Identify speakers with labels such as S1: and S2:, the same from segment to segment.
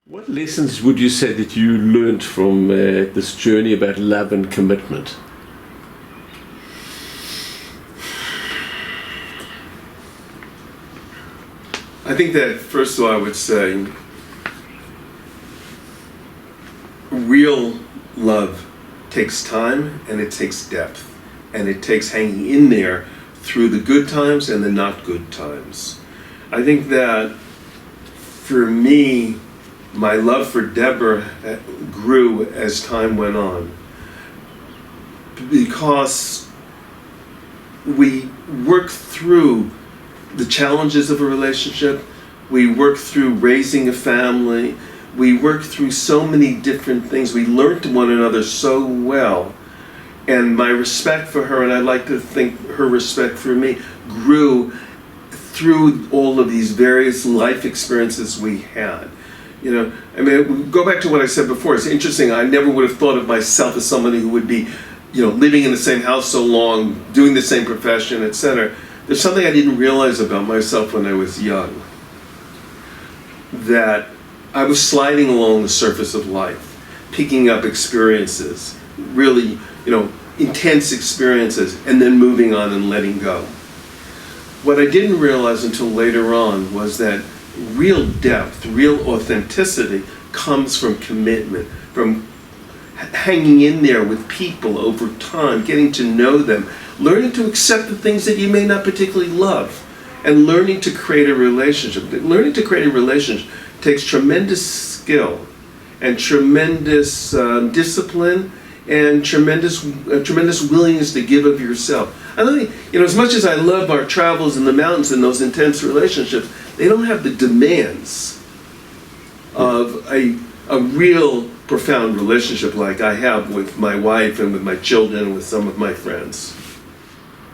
S1: What lessons would you say that you learned from this journey about love and commitment?
S2: I think that, first of all, I would say real love takes time and it takes depth and it takes hanging in there through the good times and the not good times. I think that for me, my love for Deborah grew as time went on because we work through the challenges of a relationship, we work through raising a family, we work through so many different things. We learned one another so well. And my respect for her, and I'd like to think her respect for me, grew through all of these various life experiences we had. You know, I mean, go back to what I said before. It's interesting. I never would have thought of myself as somebody who would be, living in the same house so long, doing the same profession, etc. There's something I didn't realize about myself when I was young. That I was sliding along the surface of life, picking up experiences, really, intense experiences, and then moving on and letting go. What I didn't realize until later on was that real depth, real authenticity comes from commitment, from hanging in there with people over time, getting to know them, learning to accept the things that you may not particularly love, and learning to create a relationship. Learning to create a relationship takes tremendous skill and tremendous discipline and tremendous willingness to give of yourself. I think, as much as I love our travels in the mountains and those intense relationships, they don't have the demands of a real profound relationship like I have with my wife and with my children and with some of my friends.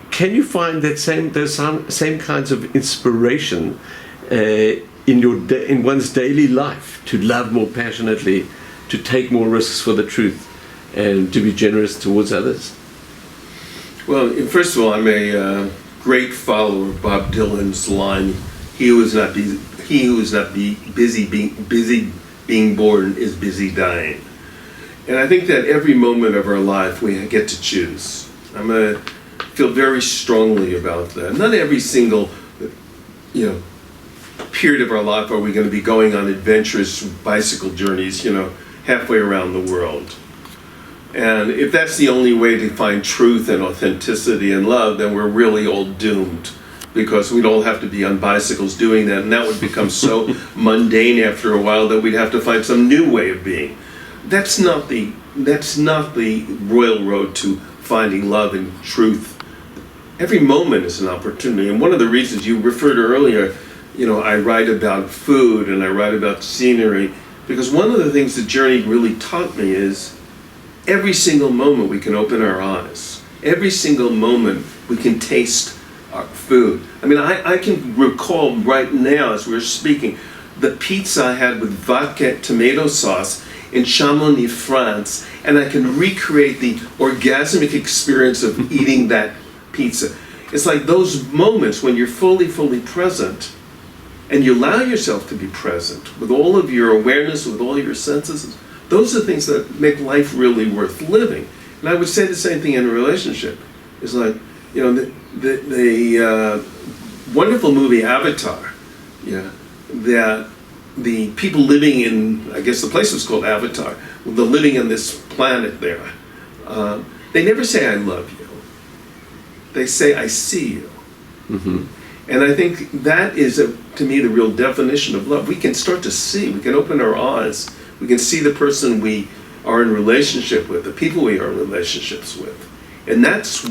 S1: Can you find that same kinds of inspiration in one's daily life to love more passionately, to take more risks for the truth, and to be generous towards others?
S2: Well, first of all, I'm a great follower of Bob Dylan's line, "He who is not busy being born is busy dying." And I think that every moment of our life we get to choose. Feel very strongly about that. Not every single, period of our life are we going to be going on adventurous bicycle journeys, halfway around the world. And if that's the only way to find truth and authenticity and love, then we're really all doomed, because we'd all have to be on bicycles doing that, and that would become so mundane after a while that we'd have to find some new way of being. That's not the royal road to finding love and truth. Every moment is an opportunity, and one of the reasons you referred to earlier, I write about food and I write about scenery, because one of the things the journey really taught me is every single moment we can open our eyes. Every single moment we can taste our food. I can recall right now as we're speaking the pizza I had with vodka tomato sauce in Chamonix, France, and I can recreate the orgasmic experience of eating that pizza. It's like those moments when you're fully present and you allow yourself to be present with all of your awareness, with all your senses. Those are things that make life really worth living. And I would say the same thing in a relationship. It's like, the wonderful movie Avatar, that the people living in, I guess the place was called Avatar, the living on this planet there, they never say I love you. They say I see you. Mm-hmm. And I think that is, to me, the real definition of love. We can start to see, we can open our eyes, we can see the person we are in relationship with, the people we are in relationships with. And that's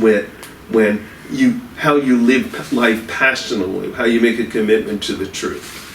S2: how you live life passionately, how you make a commitment to the truth.